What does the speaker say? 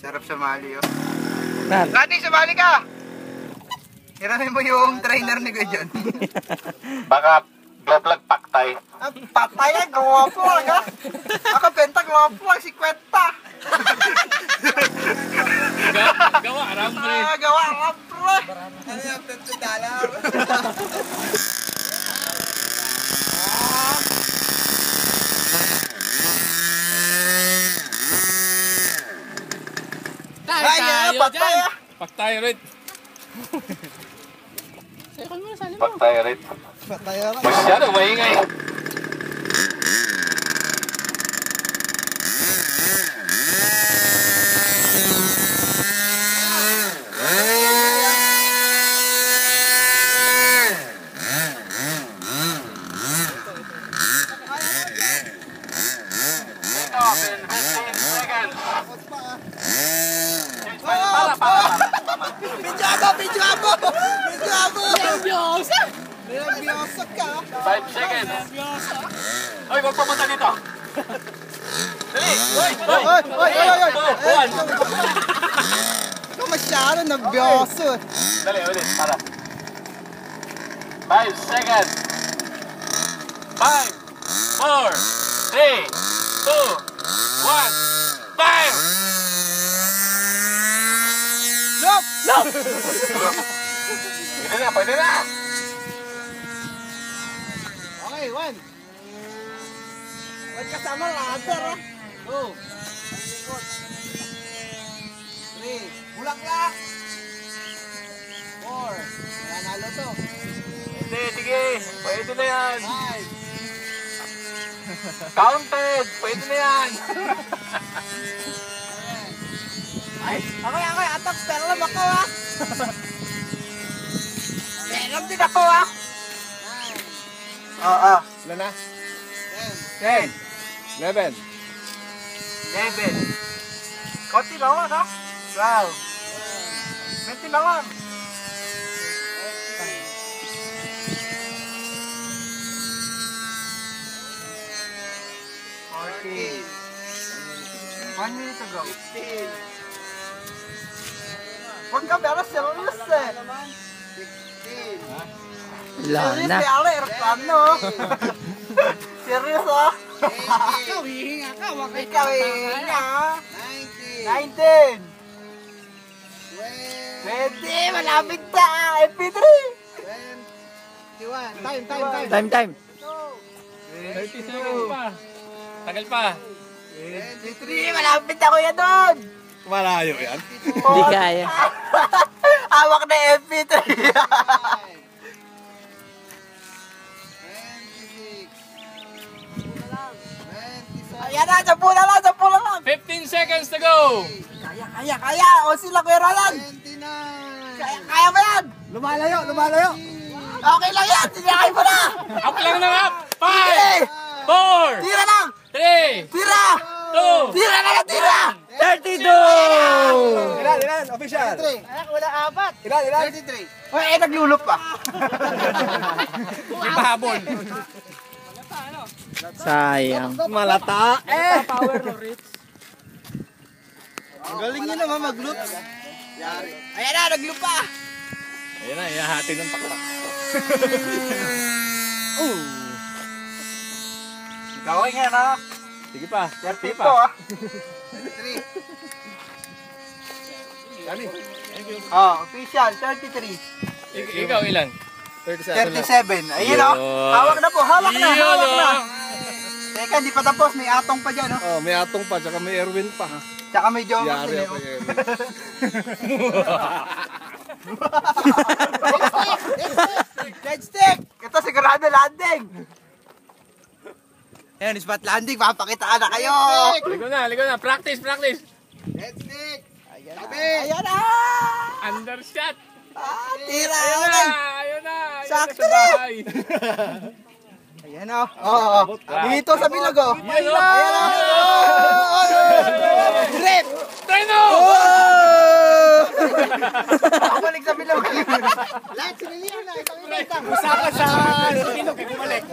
Sarap sumali, oh. Kati, sumali ka! Hiramin mo yung trainer ni Kuya John. Baka vlog paktay. Patay yan, gawa po lang, ha? Ako, benta, gawa po lang, 50. Gawa, arambre. Gawa, arambre. Ano yung $50? Ay, patay, ah. Paktay, Rit. Paktay rin. Patay, ah. Masyado maingay. Video ako! Nervyoso ka! 5 seconds. Ay, wag pumunta dito. Dali! Oy! Ikaw masyado nervyoso. Dali, ulit. Para. 5 seconds. 5, 4, 3, 2, 1, fire! Look! Pwede na! Okay, one kasama ladder, ah. 2, 3, bulaklak. 4, nanalo to. Hindi, sige. Pwede na yan. 5, Counted. Pwede na yan. Okay, atak, pero lang ako, ah. Meron din ako, ah. 9, Ilan na? 10, 11. 11. Konti lang, no? 12. 20 na lang. 14. 1 minute to go. 15. Huwag ka pero serious, eh. 16. Wala na. Aeroplano. Serious, ah. Ikaw, hihinga ka. Ikaw, hihinga. 19. 20. Malapit na. MP3. 21. Time. 30 seconds pa. Tagal pa. 23. Malapit na, Kuya Don. Malayo yan. Hindi kaya. Hawak na MP3. 26. Ayan na, 10 na lang. 15 seconds to go. Kaya. O sila, Kuya Roland. 29. Kaya ba yan? Lumalayo. Okay lang yan. Tinakay mo na. Up lang na up. 5, Sige. 4, Tira lang. 3, Tira. 2, Tira na. 32! Ilan? Official. 33. Anak, wala apat. Ilan? 33. Oy, naglulup pa. Di pahabol. Sayang. Malata. Power no Ritz. Ang galing nyo naman mag-loops. Ayan na, nag-loop pa. Ayan na, ihahati ng paklak. Gawin nga na. Sige pa. 30 pa. po, ah. 33. Dali. Oh, official, 33. Ikaw ilan? 37. Ayun, oh. Yun. Hawak na po, hawak na. Yun, oh. Teka, di pa tapos. May atong pa dyan, oh. Oh, may atong pa, tsaka may Erwin pa. Tsaka may jokers Yari din, ako oh. Erwin. Dead stick! Ito sigurado landing! Ayan, spot landing. Papakitaan na kayo! Ligo na. Practice. Dead stick! Ayan na! Undershot. Tira! Ayun na. Sakto sa bahay. Ayan o. Oo. Dito sa bilog o. Ayan o. Grip! Treno! Balik sa bilog. Usapan sa bilog, bumalik.